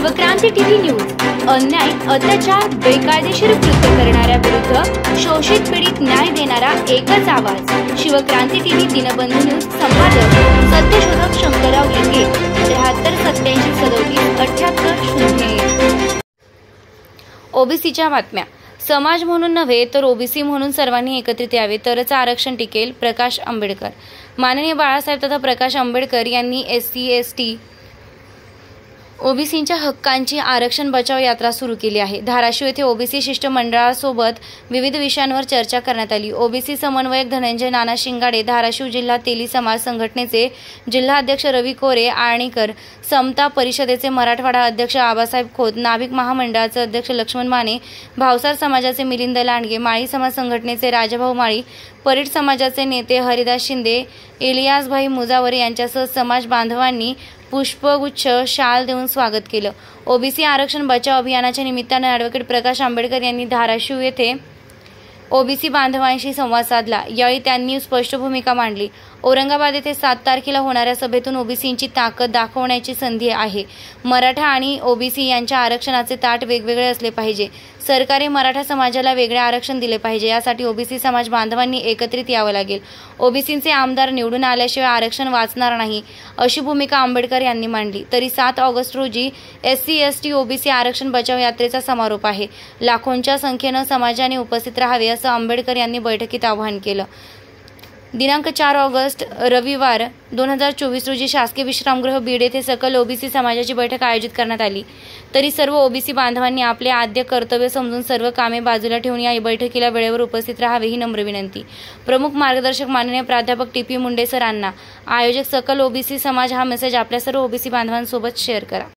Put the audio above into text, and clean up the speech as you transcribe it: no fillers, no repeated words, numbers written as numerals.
Shivkranti TV news अन्याय, अत्याचार, बेकायदेशीर कृत्य करणाऱ्या विरुद्ध शोषित पीडित न्याय देणारा एकच आवाज। शिवक्रांती टीव्ही दिनबंधू न्यूज संपादक सत्यशोधक शंकरराव लिंगे 73 87 37 78 ओबीसीच्या बातम्या। समाज म्हणून नव्हे तर ओबीसी म्हणून सर्वांनी एकत्रित यावे तरच आरक्षण टिकेल। प्रकाश आंबेडकर। माननीय बाळासाहेब तथा प्रकाश आंबेडकर यांनी एससी एसटी ओबीसींच्या हक्कांची आरक्षण बचाव यात्रा सुरू केली आहे। धाराशिव येथे ओबीसी शिष्टमंडळासोबत विविध विषयांवर चर्चा करण्यात आली। ओबीसी समन्वयक धनंजय नाना शिंगाडे, धाराशिव जिल्हा तेली समाज संघटनेचे जिल्हा अध्यक्ष रवी कोरे आणीकर, समता परिषदेचे मराठवाडा अध्यक्ष आबासाहेब खोत, नाभिक महामंडळाचे अध्यक्ष लक्ष्मण माने, भावसार समाजाचे मिलिंद लांडगे, माळी समाज संघटनेचे राजाभाऊ माळी, परीट समाजाचे नेते हरिदास शिंदे, इलियासभाई मुजावर यांच्यासह समाज बांधवांनी पुष्पगुच्छ, शाल देऊन स्वागत केलं। ओबीसी आरक्षण बचाव अभियानाच्या निमित्ताने ॲडव्होकेट प्रकाश आंबेडकर यांनी धाराशिव येथे ओबीसी बांधवांशी संवाद साधला। यावेळी त्यांनी स्पष्ट भूमिका मांडली। औरंगाबाद येथे 7 तारखेला होणाऱ्या सभेतून ओबीसींची ताकद दाखवण्याची संधी आहे। मराठा आणि ओबीसी यांच्या आरक्षणाचे ताट वेगवेगळे असले पाहिजे। सरकारी मराठा समाजाला वेगळे आरक्षण दिले पाहिजे। यासाठी ओबीसी समाज बांधवांनी एकत्रित यावं लागेल। ओबीसींचे आमदार निवडून आल्याशिवाय आरक्षण वाचणार नाही, अशी भूमिका आंबेडकर यांनी मांडली। तरी 7 ऑगस्ट रोजी एससी एसटी ओबीसी आरक्षण बचाव यात्रेचा समारोप आहे। लाखोंच्या संख्येनं समाजाने उपस्थित राहावे असं आंबेडकर यांनी बैठकीत आवाहन केलं। दिनांक 4 ऑगस्ट रविवार 2024 रोजी शासकीय विश्रामगृह बीड येथे सकल ओबीसी समाजाची बैठक आयोजित करण्यात आली। तरी सर्व ओबीसी बांधवांनी आपले आद्य कर्तव्य समजून सर्व कामे बाजूला ठेवून या बैठकीला वेळेवर उपस्थित राहावे ही नम्र विनंती। प्रमुख मार्गदर्शक माननीय प्राध्यापक टीपी मुंडे सरांना। आयोजक सकल ओबीसी समाज हा मेसेज आपल्या सर्व ओबीसी बांधवांसोबत शेअर करा।